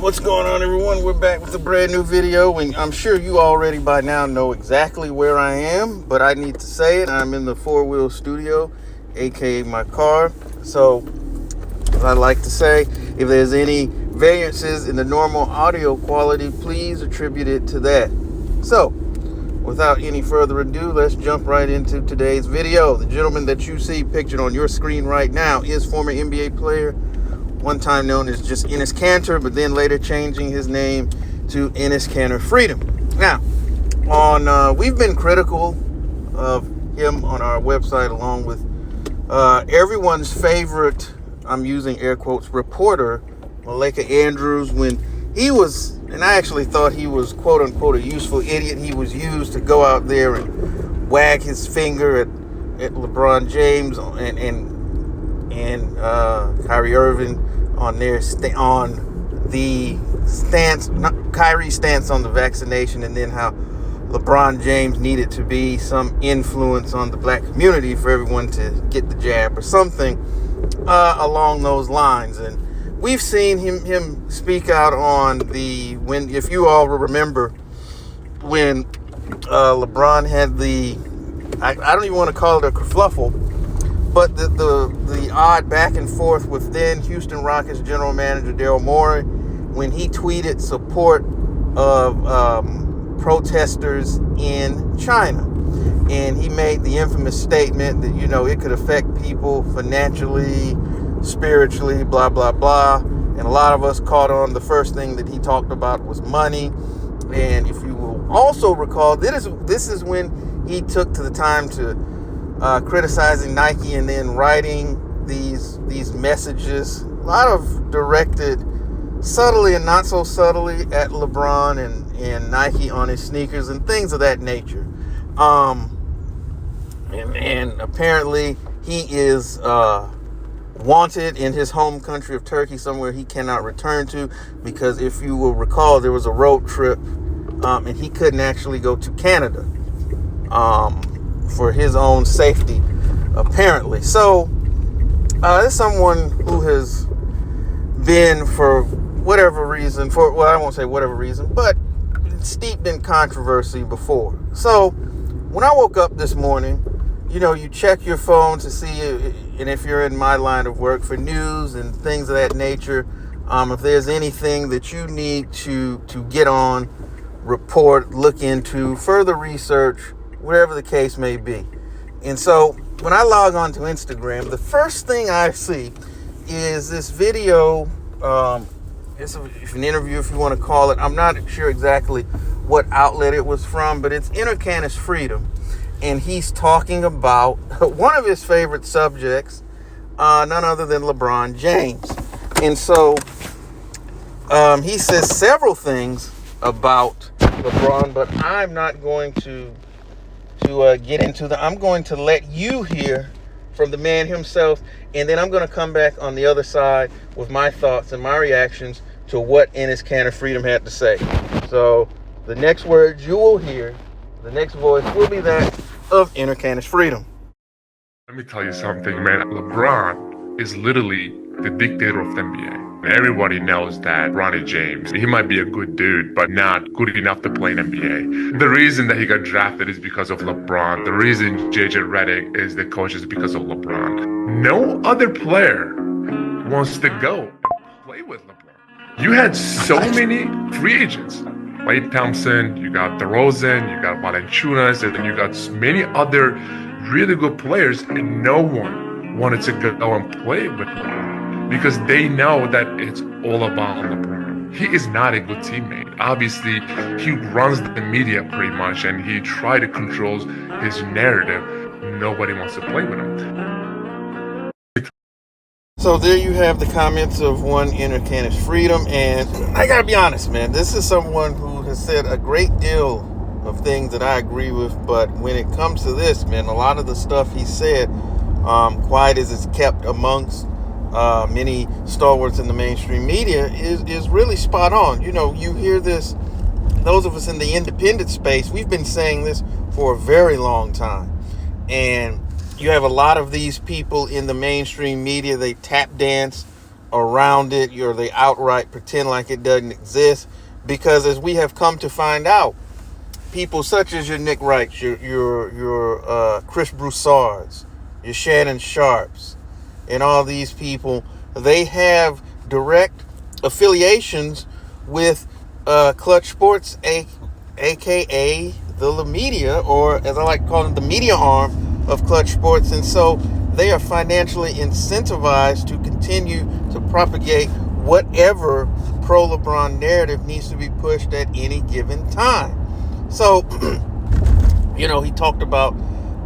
What's going on, everyone? We're back with a brand new video, and I'm sure you already by now know exactly where I am, but I need to say it. I'm in the four-wheel studio, aka my car. So, as I like to say, if there's any variances in the normal audio quality, please attribute it to that. So, without any further ado, let's jump right into today's video. The gentleman that you see pictured on your screen right now is former NBA player, one time known as just Enes Kanter, but then later changing his name to Enes Kanter Freedom. Now, we've been critical of him on our website, along with everyone's favorite, I'm using air quotes, reporter, Malika Andrews, when he was, and I actually thought he was quote unquote a useful idiot. He was used to go out there and wag his finger at LeBron James and Kyrie Irving on their Kyrie's stance on the vaccination, and then how LeBron James needed to be some influence on the black community for everyone to get the jab or something along those lines. And we've seen him speak out on if you all remember, when LeBron had I don't even want to call it a kerfluffle, but the odd back and forth with then Houston Rockets general manager Daryl Morey, when he tweeted support of protesters in China. And he made the infamous statement that, it could affect people financially, spiritually, blah, blah, blah. And a lot of us caught on. The first thing that he talked about was money. And if you will also recall, this is when he took to the time to criticizing Nike and then writing these messages, a lot of directed subtly and not so subtly at LeBron and Nike on his sneakers and things of that nature. And apparently he is wanted in his home country of Turkey, somewhere he cannot return to, because if you will recall, there was a road trip and he couldn't actually go to Canada for his own safety, apparently. So there's someone who has been, for whatever reason, I won't say whatever reason, but steeped in controversy before. So when I woke up this morning, you check your phone to see, and if you're in my line of work, for news and things of that nature, if there's anything that you need to get on, report, look into, further research, whatever the case may be. And so when I log on to Instagram, the first thing I see is this video. It's an interview, if you want to call it. I'm not sure exactly what outlet it was from, but it's Enes Kanter Freedom. And he's talking about one of his favorite subjects, none other than LeBron James. And so he says several things about LeBron, but I'm not going to get into I'm going to let you hear from the man himself, and then I'm going to come back on the other side with my thoughts and my reactions to what Enes Kanter Freedom had to say. So the next words you will hear, the next voice will be that of Enes Kanter Freedom. Let me tell you something, man. LeBron is literally the dictator of the NBA. Everybody knows that Ronnie James, he might be a good dude, but not good enough to play in NBA. The reason that he got drafted is because of LeBron. The reason JJ Redick is the coach is because of LeBron. No other player wants to go and play with LeBron. You had so many free agents. Klay Thompson, you got DeRozan, you got Valanciunas, and then you got many other really good players, and no one wanted to go and play with LeBron because they know that it's all about LeBron. He is not a good teammate. Obviously, he runs the media pretty much, and he tries to control his narrative. Nobody wants to play with him. So there you have the comments of one Enes Kanter Freedom, and I gotta be honest, man, this is someone who has said a great deal of things that I agree with, but when it comes to this, man, a lot of the stuff he said, quiet as it's kept amongst many stalwarts in the mainstream media, is really spot on. You hear this, those of us in the independent space, we've been saying this for a very long time, and you have a lot of these people in the mainstream media, they tap dance around it, or they outright pretend like it doesn't exist. Because as we have come to find out, people such as your Nick Wrights, your Chris Broussards, your Shannon Sharps, and all these people, they have direct affiliations with Clutch Sports, aka the media, or as I like to call it, the media arm of Clutch Sports. And so they are financially incentivized to continue to propagate whatever pro-LeBron narrative needs to be pushed at any given time. So, he talked about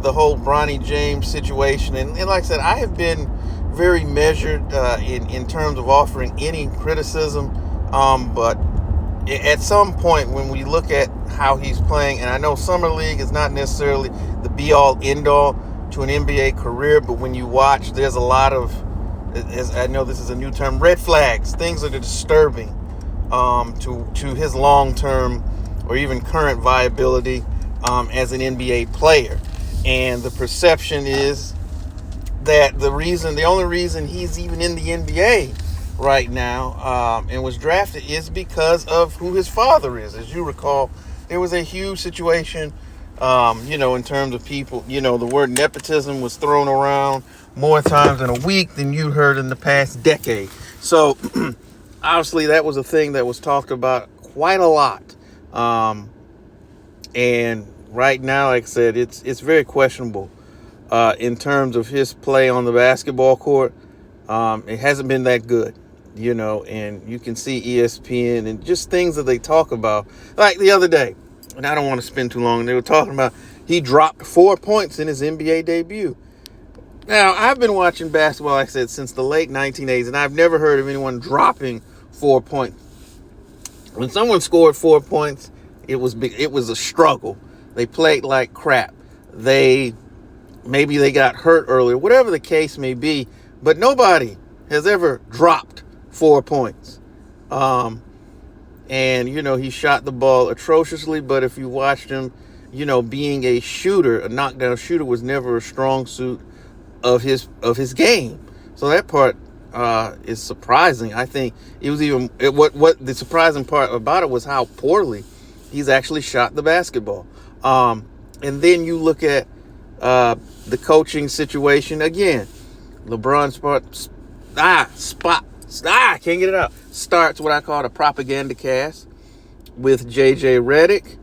the whole Bronny James situation. And like I said, I have been very measured in terms of offering any criticism. But at some point, when we look at how he's playing, and I know Summer League is not necessarily the be-all, end-all to an NBA career, but when you watch, there's a lot of, as I know this is a new term, red flags, things that are disturbing to his long-term or even current viability as an NBA player. And the perception is that the only reason he's even in the NBA right now and was drafted is because of who his father is. As you recall, there was a huge situation, in terms of people, the word nepotism was thrown around more times in a week than you heard in the past decade. So obviously that was a thing that was talked about quite a lot. And right now, like I said, it's very questionable in terms of his play on the basketball court. It hasn't been that good, and you can see ESPN and just things that they talk about. Like the other day, and I don't want to spend too long, they were talking about he dropped 4 points in his NBA debut. Now, I've been watching basketball, like I said, since the late 1980s, and I've never heard of anyone dropping 4 points. When someone scored 4 points, it was a struggle. They played like crap. Maybe they got hurt earlier, whatever the case may be, but nobody has ever dropped 4 points. And he shot the ball atrociously, but if you watched him, being a shooter, a knockdown shooter was never a strong suit of his game. So that part is surprising. I think it was what the surprising part about it was how poorly he's actually shot the basketball. And then you look at the coaching situation again. LeBron can't get it out. Starts what I call a propaganda cast with JJ Redick,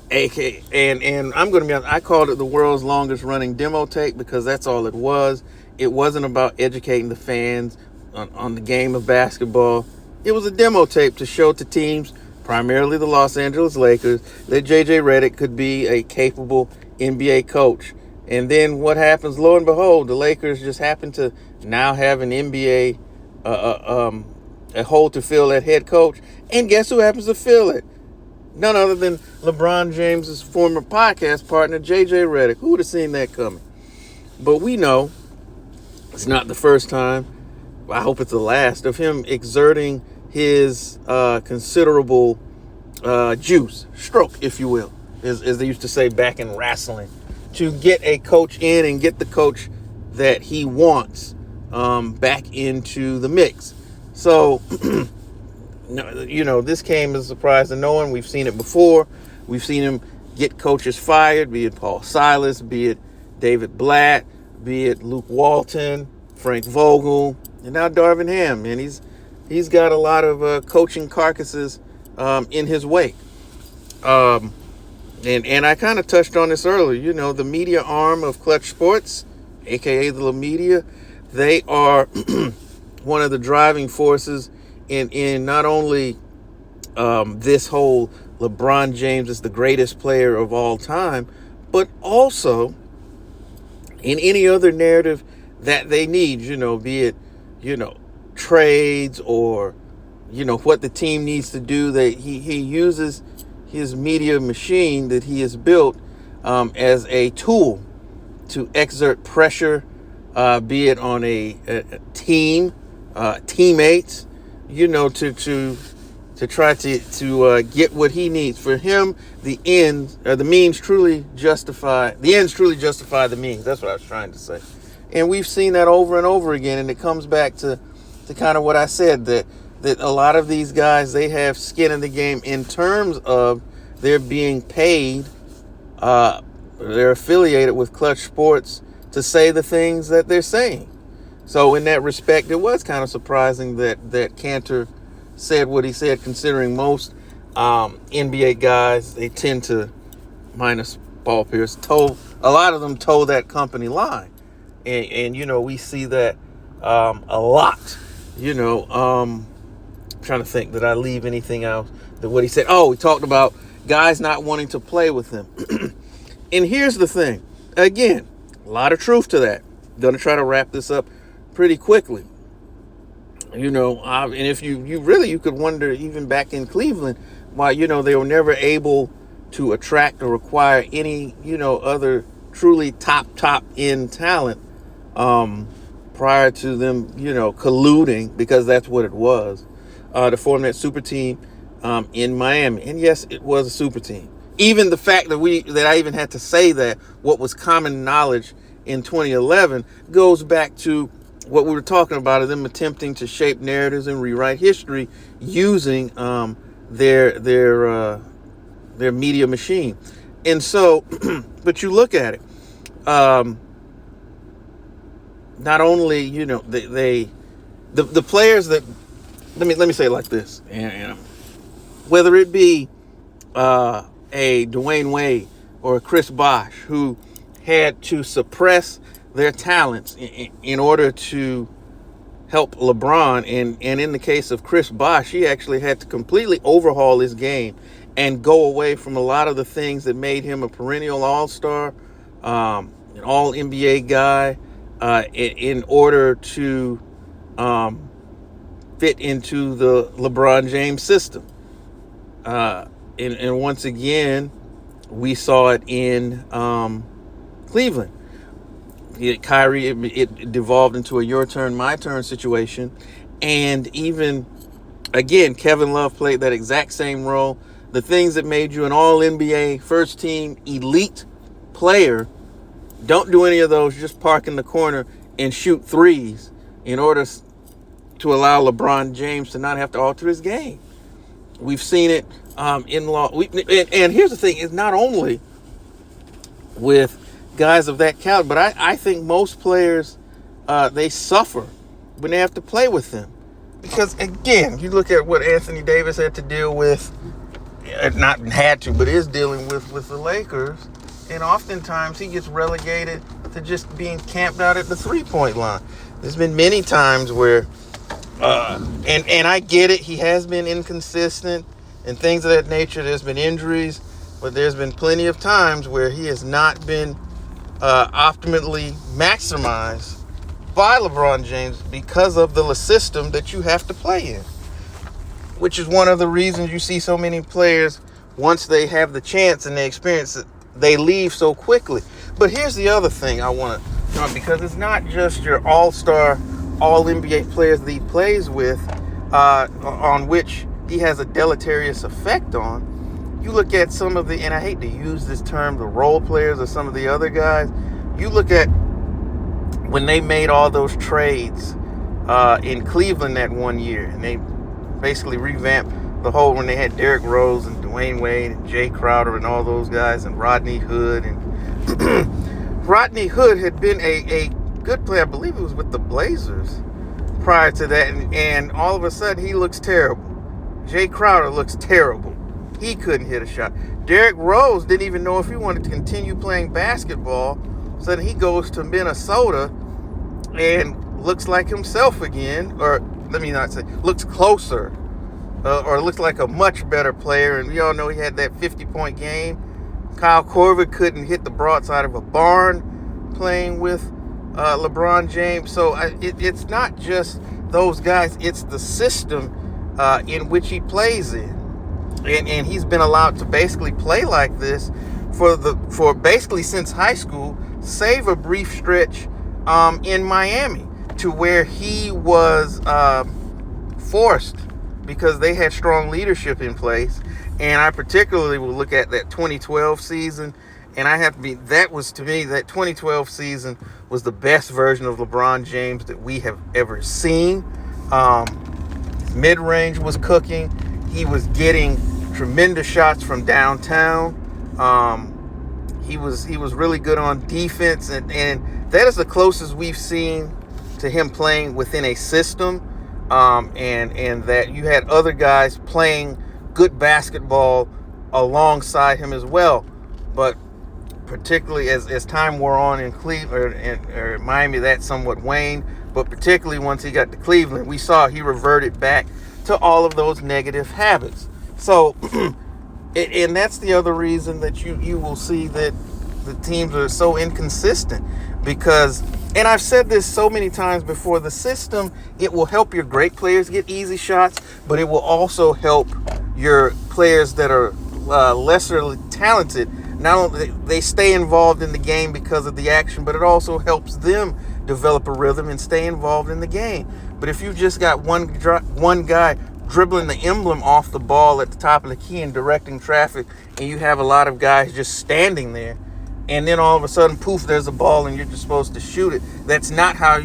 aka, and I'm going to be honest, I called it the world's longest running demo tape because that's all it was. It wasn't about educating the fans on the game of basketball. It was a demo tape to show to teams, primarily the Los Angeles Lakers, that JJ Redick could be a capable NBA coach. And then what happens? Lo and behold, the Lakers just happen to now have an NBA a hole to fill at head coach. And guess who happens to fill it? None other than LeBron James' former podcast partner, JJ Redick. Who would have seen that coming? But we know it's not the first time, I hope it's the last, of him exerting his considerable stroke, if you will, as they used to say back in wrestling, to get a coach in and get the coach that he wants back into the mix. So, this came as a surprise to no one. We've seen it before. We've seen him get coaches fired, be it Paul Silas, be it David Blatt, be it Luke Walton, Frank Vogel, and now Darvin Ham. Man, he's got a lot of coaching carcasses in his wake. And I kind of touched on this earlier. The media arm of Clutch Sports, aka the media, they are one of the driving forces in not only this whole LeBron James is the greatest player of all time, but also in any other narrative that they need, be it, trades or, what the team needs to do. That he uses his media machine that he has built as a tool to exert pressure, be it on a team, teammates, to try to get what he needs. For him, the ends truly justify the means. That's what I was trying to say. And we've seen that over and over again, and it comes back to to kind of what I said, that a lot of these guys, they have skin in the game in terms of they're being paid, they're affiliated with Clutch Sports to say the things that they're saying. So in that respect, it was kind of surprising that Cantor said what he said, considering most NBA guys, they tend to, minus Paul Pierce, a lot of them toe that company line. And we see that a lot. Trying to think, did I leave anything else? That what he said? Oh, he talked about guys not wanting to play with him. And here's the thing. Again, a lot of truth to that. Going to try to wrap this up pretty quickly. And if you could wonder, even back in Cleveland, why, they were never able to attract or acquire any, other truly top end talent prior to them, colluding, because that's what it was, to form that super team in Miami. And yes, it was a super team. Even the fact that I even had to say that what was common knowledge in 2011 goes back to what we were talking about, of them attempting to shape narratives and rewrite history using their media machine. And so, but you look at it, not only, the players that, let me say it like this, and whether it be a Dwayne Wade or a Chris Bosh, who had to suppress their talents in order to help LeBron, and in the case of Chris Bosh, he actually had to completely overhaul his game and go away from a lot of the things that made him a perennial all-star, an all-NBA guy, in order to fit into the LeBron James system. And once again, we saw it in Cleveland. Kyrie, it devolved into a your turn, my turn situation. And even, again, Kevin Love played that exact same role. The things that made you an all-NBA first-team elite player, don't do any of those. Just park in the corner and shoot threes in order to allow LeBron James to not have to alter his game. We've seen it in law. And here's the thing, is not only with guys of that caliber, but I think most players, they suffer when they have to play with them. Because, again, you look at what Anthony Davis had to deal with, not had to, but is dealing with the Lakers, and oftentimes he gets relegated to just being camped out at the three-point line. There's been many times where, and I get it, he has been inconsistent and things of that nature. There's been injuries, but there's been plenty of times where he has not been optimally maximized by LeBron James because of the system that you have to play in, which is one of the reasons you see so many players, once they have the chance and they experience it, they leave so quickly. But here's the other thing I want to, because it's not just your all-star, all-NBA players that he plays with, on which he has a deleterious effect on. You look at some of the, and I hate to use this term, the role players or some of the other guys. You look at when they made all those trades in Cleveland that one year, and they basically revamped the whole, when they had Derrick Rose and Dwayne Wade and Jay Crowder and all those guys, and Rodney Hood. And Rodney Hood had been a good player. I believe it was with the Blazers prior to that. And all of a sudden, he looks terrible. Jay Crowder looks terrible. He couldn't hit a shot. Derrick Rose didn't even know if he wanted to continue playing basketball. So then he goes to Minnesota and looks like himself again. Or let me not say, looks closer. Or looks like a much better player. And we all know he had that 50-point game. Kyle Korver couldn't hit the broadside of a barn playing with LeBron James. So it's not just those guys. It's the system in which he plays in. And he's been allowed to basically play like this for basically since high school, save a brief stretch in Miami, to where he was forced, because they had strong leadership in place. And I particularly will look at that 2012 season, and I have to be, that 2012 season was the best version of LeBron James that we have ever seen. His mid-range was cooking. He was getting tremendous shots from downtown. He was really good on defense, and that is the closest we've seen to him playing within a system. And that you had other guys playing good basketball alongside him as well. But particularly as time wore on in Cleveland or Miami, that somewhat waned. But particularly once he got to Cleveland, we saw he reverted back to all of those negative habits. So, and that's the other reason that you will see that the teams are so inconsistent. Because, and I've said this so many times before, the system, it will help your great players get easy shots, but it will also help your players that are lesser talented. Not only they stay involved in the game because of the action, but it also helps them develop a rhythm and stay involved in the game. But if you just got one guy dribbling the emblem off the ball at the top of the key and directing traffic, and you have a lot of guys just standing there, and then all of a sudden, poof, there's a ball and you're just supposed to shoot it. That's not how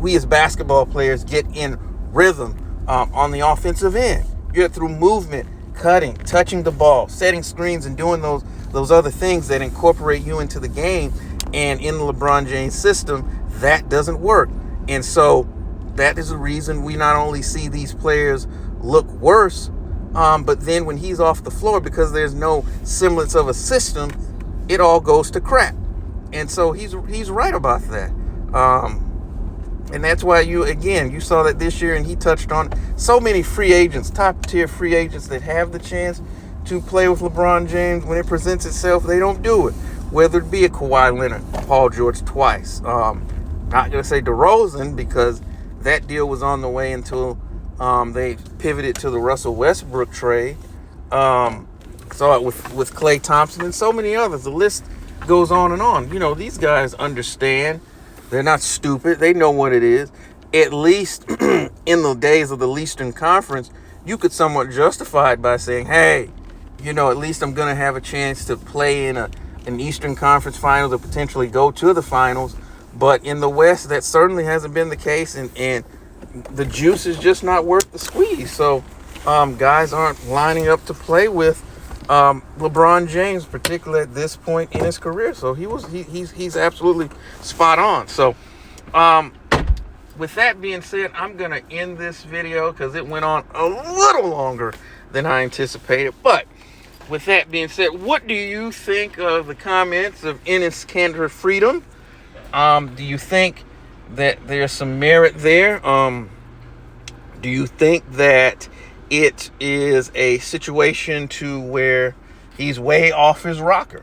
we as basketball players get in rhythm on the offensive end. You're through movement, cutting, touching the ball, setting screens, and doing those other things that incorporate you into the game. And in the LeBron James system, that doesn't work. And so that is the reason we not only see these players look worse, but then when he's off the floor, because there's no semblance of a system, it all goes to crap. And so he's right about that. And that's why you saw that this year, and he touched on so many free agents, top tier free agents that have the chance to play with LeBron James. When it presents itself, they don't do it. Whether it be a Kawhi Leonard, Paul George twice. Not going to say DeRozan, because that deal was on the way until they pivoted to the Russell Westbrook trade. Saw it with Klay Thompson and so many others. The list goes on and on. You know, these guys understand. They're not stupid. They know what it is. At least in the days of the Eastern Conference, you could somewhat justify it by saying, hey, at least I'm going to have a chance to play in an Eastern Conference Finals or potentially go to the finals. But in the West, that certainly hasn't been the case, and the juice is just not worth the squeeze. So guys aren't lining up to play with LeBron James, particularly at this point in his career. So he's absolutely spot on. So with that being said, I'm going to end this video because it went on a little longer than I anticipated. But with that being said, what do you think of the comments of Enes Kanter Freedom? Do you think that there's some merit there? Do you think that it is a situation to where he's way off his rocker?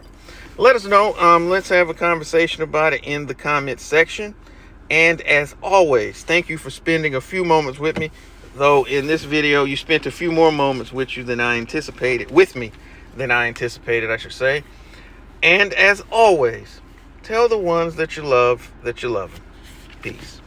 Let us know. Let's have a conversation about it in the comments section. And as always, thank you for spending a few moments with me. Though in this video, you spent a few more moments with me than I anticipated, I should say. And as always, tell the ones that you love them. Peace.